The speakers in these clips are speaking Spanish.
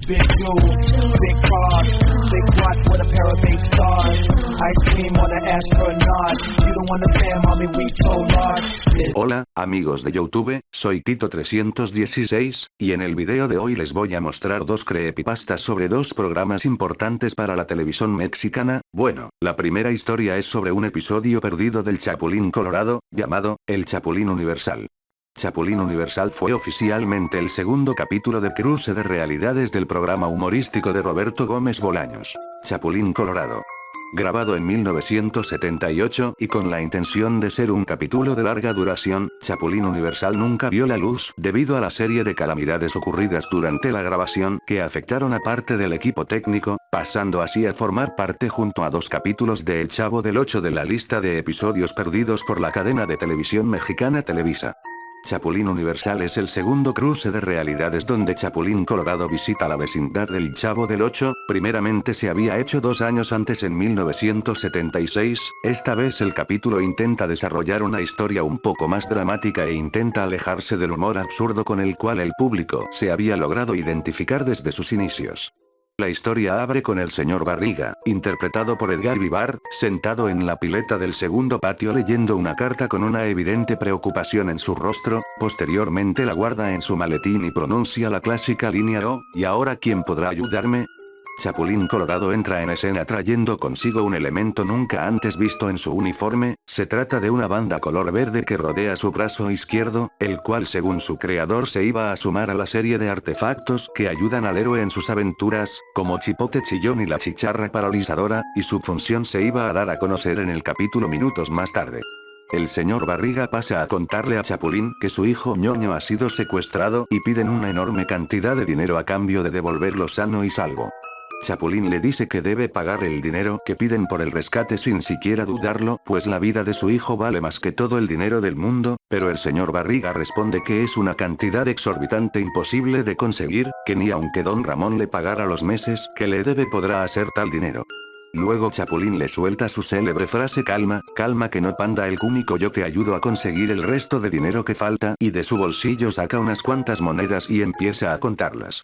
Big dude, big cars, big watch with a pair of big stars. Ice cream on an astronaut. You don't understand, mommy, we so large. Hola, amigos de YouTube, soy Tito316, y en el video de hoy les voy a mostrar dos creepypastas sobre dos programas importantes para la televisión mexicana. Bueno, la primera historia es sobre un episodio perdido del Chapulín Colorado, llamado El Chapulín Universal. Chapulín Universal fue oficialmente el segundo capítulo de cruce de realidades del programa humorístico de Roberto Gómez Bolaños, Chapulín Colorado. Grabado en 1978 y con la intención de ser un capítulo de larga duración, Chapulín Universal nunca vio la luz debido a la serie de calamidades ocurridas durante la grabación que afectaron a parte del equipo técnico, pasando así a formar parte junto a dos capítulos de El Chavo del Ocho de la lista de episodios perdidos por la cadena de televisión mexicana Televisa. Chapulín Universal es el segundo cruce de realidades donde Chapulín Colorado visita la vecindad del Chavo del Ocho. Primeramente se había hecho 2 años antes en 1976, esta vez el capítulo intenta desarrollar una historia un poco más dramática e intenta alejarse del humor absurdo con el cual el público se había logrado identificar desde sus inicios. La historia abre con el señor Barriga, interpretado por Edgar Vivar, sentado en la pileta del segundo patio leyendo una carta con una evidente preocupación en su rostro. Posteriormente la guarda en su maletín y pronuncia la clásica línea "Oh, ¿y ahora quién podrá ayudarme?". Chapulín Colorado entra en escena trayendo consigo un elemento nunca antes visto en su uniforme. Se trata de una banda color verde que rodea su brazo izquierdo, el cual según su creador se iba a sumar a la serie de artefactos que ayudan al héroe en sus aventuras, como Chipote Chillón y la Chicharra Paralizadora, y su función se iba a dar a conocer en el capítulo minutos más tarde. El señor Barriga pasa a contarle a Chapulín que su hijo ñoño ha sido secuestrado y piden una enorme cantidad de dinero a cambio de devolverlo sano y salvo. Chapulín le dice que debe pagar el dinero que piden por el rescate sin siquiera dudarlo, pues la vida de su hijo vale más que todo el dinero del mundo, pero el señor Barriga responde que es una cantidad exorbitante imposible de conseguir, que ni aunque don Ramón le pagara los meses que le debe podrá hacer tal dinero. Luego Chapulín le suelta su célebre frase "calma, calma que no panda el cúnico yo te ayudo a conseguir el resto de dinero que falta", y de su bolsillo saca unas cuantas monedas y empieza a contarlas.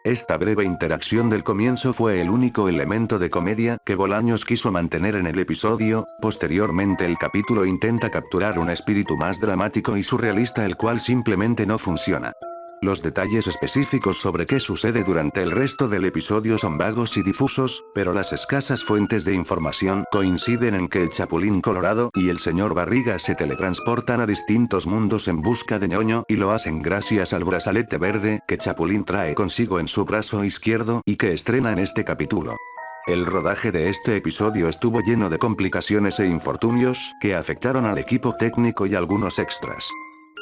Esta breve interacción del comienzo fue el único elemento de comedia que Bolaños quiso mantener en el episodio. Posteriormente el capítulo intenta capturar un espíritu más dramático y surrealista el cual simplemente no funciona. Los detalles específicos sobre qué sucede durante el resto del episodio son vagos y difusos, pero las escasas fuentes de información coinciden en que el Chapulín Colorado y el señor Barriga se teletransportan a distintos mundos en busca de ñoño y lo hacen gracias al brazalete verde que Chapulín trae consigo en su brazo izquierdo y que estrena en este capítulo. El rodaje de este episodio estuvo lleno de complicaciones e infortunios que afectaron al equipo técnico y algunos extras.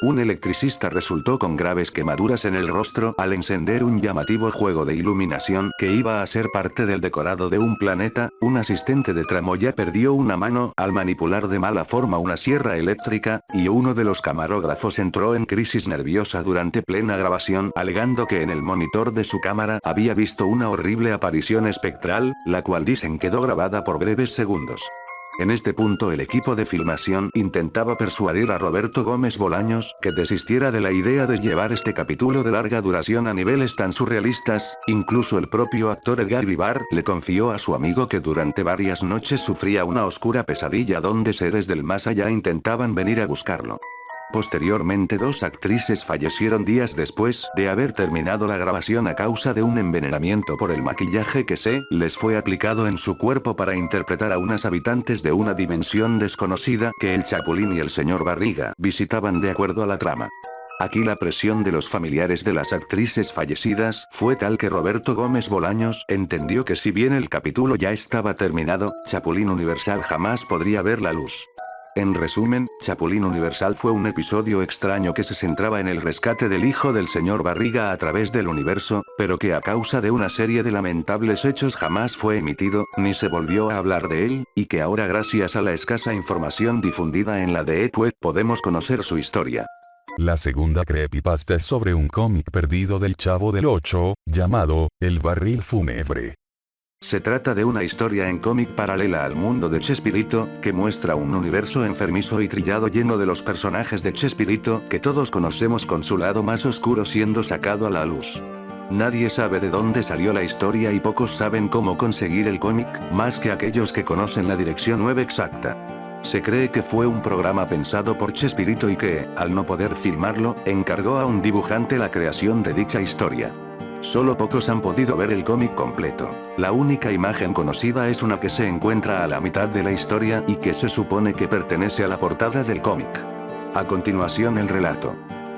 Un electricista resultó con graves quemaduras en el rostro al encender un llamativo juego de iluminación que iba a ser parte del decorado de un planeta. Un asistente de tramoya perdió una mano al manipular de mala forma una sierra eléctrica, y uno de los camarógrafos entró en crisis nerviosa durante plena grabación alegando que en el monitor de su cámara había visto una horrible aparición espectral, la cual dicen quedó grabada por breves segundos. En este punto el equipo de filmación intentaba persuadir a Roberto Gómez Bolaños que desistiera de la idea de llevar este capítulo de larga duración a niveles tan surrealistas. Incluso el propio actor Edgar Vivar le confió a su amigo que durante varias noches sufría una oscura pesadilla donde seres del más allá intentaban venir a buscarlo. Posteriormente 2 actrices fallecieron días después de haber terminado la grabación a causa de un envenenamiento por el maquillaje que se les fue aplicado en su cuerpo para interpretar a unas habitantes de una dimensión desconocida que el Chapulín y el señor Barriga visitaban de acuerdo a la trama. Aquí la presión de los familiares de las actrices fallecidas fue tal que Roberto Gómez Bolaños entendió que si bien el capítulo ya estaba terminado, Chapulín Universal jamás podría ver la luz. En resumen, Chapulín Universal fue un episodio extraño que se centraba en el rescate del hijo del señor Barriga a través del universo, pero que a causa de una serie de lamentables hechos jamás fue emitido, ni se volvió a hablar de él, y que ahora gracias a la escasa información difundida en la de Web podemos conocer su historia. La segunda creepypasta es sobre un cómic perdido del Chavo del Ocho, llamado El Barril Fúnebre. Se trata de una historia en cómic paralela al mundo de Chespirito, que muestra un universo enfermizo y trillado lleno de los personajes de Chespirito que todos conocemos con su lado más oscuro siendo sacado a la luz. Nadie sabe de dónde salió la historia y pocos saben cómo conseguir el cómic, más que aquellos que conocen la dirección web exacta. Se cree que fue un programa pensado por Chespirito y que, al no poder filmarlo, encargó a un dibujante la creación de dicha historia. Solo pocos han podido ver el cómic completo. La única imagen conocida es una que se encuentra a la mitad de la historia y que se supone que pertenece a la portada del cómic. A continuación el relato.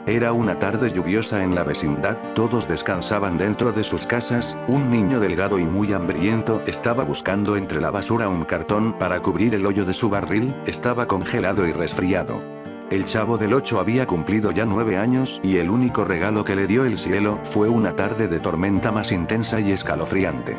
Era una tarde lluviosa en la vecindad, todos descansaban dentro de sus casas, un niño delgado y muy hambriento estaba buscando entre la basura un cartón para cubrir el hoyo de su barril, estaba congelado y resfriado. El Chavo del 8 había cumplido ya 9 años y el único regalo que le dio el cielo fue una tarde de tormenta más intensa y escalofriante.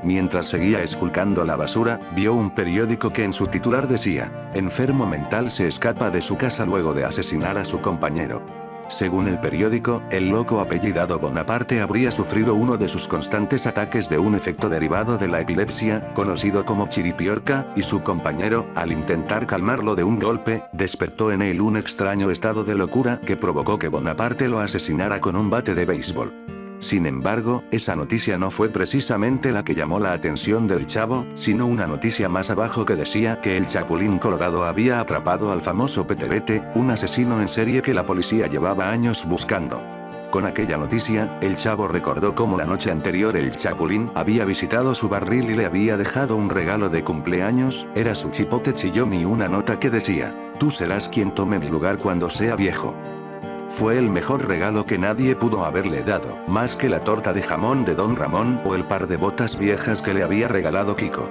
Mientras seguía esculcando la basura, vio un periódico que en su titular decía, enfermo mental se escapa de su casa luego de asesinar a su compañero. Según el periódico, el loco apellidado Bonaparte habría sufrido uno de sus constantes ataques de un efecto derivado de la epilepsia, conocido como chiripiorca, y su compañero, al intentar calmarlo de un golpe, despertó en él un extraño estado de locura que provocó que Bonaparte lo asesinara con un bate de béisbol. Sin embargo, esa noticia no fue precisamente la que llamó la atención del Chavo, sino una noticia más abajo que decía que el Chapulín Colorado había atrapado al famoso Peterete, un asesino en serie que la policía llevaba años buscando. Con aquella noticia, el Chavo recordó cómo la noche anterior el Chapulín había visitado su barril y le había dejado un regalo de cumpleaños, era su chipote chillón y una nota que decía, tú serás quien tome mi lugar cuando sea viejo. Fue el mejor regalo que nadie pudo haberle dado, más que la torta de jamón de Don Ramón o el par de botas viejas que le había regalado Kiko.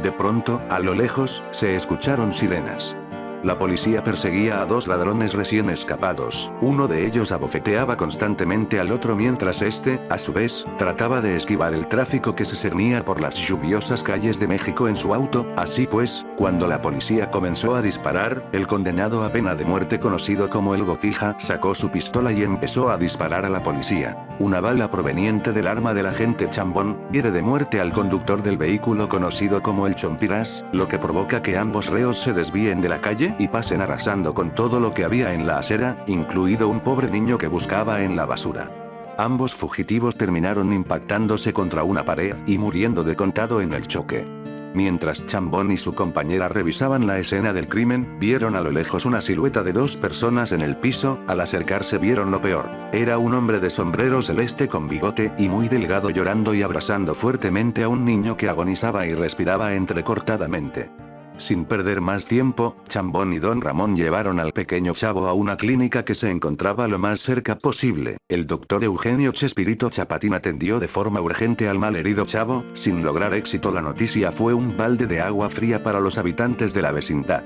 De pronto, a lo lejos, se escucharon sirenas. La policía perseguía a 2 ladrones recién escapados, uno de ellos abofeteaba constantemente al otro mientras este, a su vez, trataba de esquivar el tráfico que se cernía por las lluviosas calles de México en su auto, así pues, cuando la policía comenzó a disparar, el condenado a pena de muerte conocido como el Botija sacó su pistola y empezó a disparar a la policía. Una bala proveniente del arma del agente Chambón, hiere de muerte al conductor del vehículo conocido como el Chompiras, lo que provoca que ambos reos se desvíen de la calle y pasen arrasando con todo lo que había en la acera, incluido un pobre niño que buscaba en la basura. Ambos fugitivos terminaron impactándose contra una pared y muriendo de contado en el choque. Mientras Chambón y su compañera revisaban la escena del crimen, vieron a lo lejos una silueta de 2 personas en el piso, al acercarse vieron lo peor. Era un hombre de sombrero celeste con bigote y muy delgado llorando y abrazando fuertemente a un niño que agonizaba y respiraba entrecortadamente. Sin perder más tiempo, Chambón y Don Ramón llevaron al pequeño Chavo a una clínica que se encontraba lo más cerca posible. El doctor Eugenio Chespirito Chapatín atendió de forma urgente al malherido Chavo, sin lograr éxito. La noticia fue un balde de agua fría para los habitantes de la vecindad.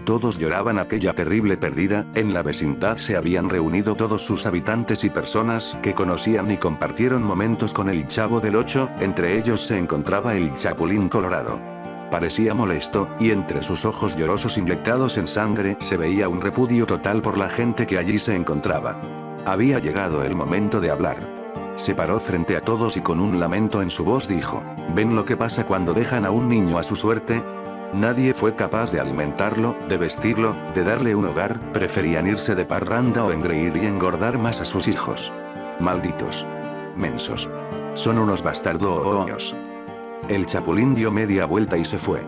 Todos lloraban aquella terrible pérdida, en la vecindad se habían reunido todos sus habitantes y personas que conocían y compartieron momentos con el Chavo del 8, entre ellos se encontraba el Chapulín Colorado. Parecía molesto, y entre sus ojos llorosos inyectados en sangre se veía un repudio total por la gente que allí se encontraba. Había llegado el momento de hablar. Se paró frente a todos y con un lamento en su voz dijo, ¿ven lo que pasa cuando dejan a un niño a su suerte? Nadie fue capaz de alimentarlo, de vestirlo, de darle un hogar, preferían irse de parranda o engreír y engordar más a sus hijos. Malditos. Mensos. Son unos bastardos. El Chapulín dio media vuelta y se fue.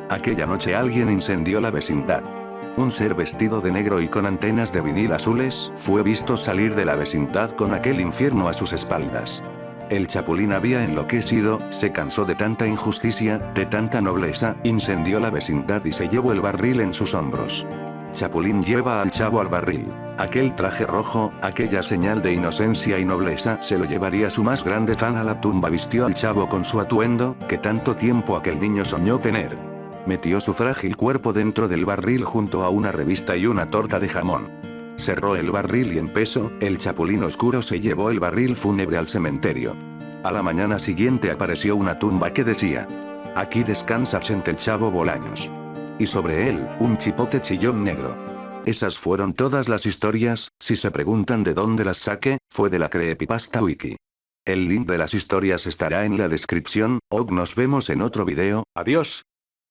Aquella noche alguien incendió la vecindad. Un ser vestido de negro y con antenas de vinil azules, fue visto salir de la vecindad con aquel infierno a sus espaldas. El Chapulín había enloquecido, se cansó de tanta injusticia, de tanta nobleza, incendió la vecindad y se llevó el barril en sus hombros. Chapulín lleva al Chavo al barril. Aquel traje rojo, aquella señal de inocencia y nobleza, se lo llevaría su más grande fan a la tumba. Vistió al Chavo con su atuendo, que tanto tiempo aquel niño soñó tener. Metió su frágil cuerpo dentro del barril junto a una revista y una torta de jamón. Cerró el barril y empezó, el Chapulín oscuro se llevó el barril fúnebre al cementerio. A la mañana siguiente apareció una tumba que decía: aquí descansa Chente el Chavo Bolaños. Y sobre él, un chipote chillón negro. Esas fueron todas las historias. Si se preguntan de dónde las saqué, fue de la Creepypasta Wiki. El link de las historias estará en la descripción. Nos vemos en otro video. Adiós.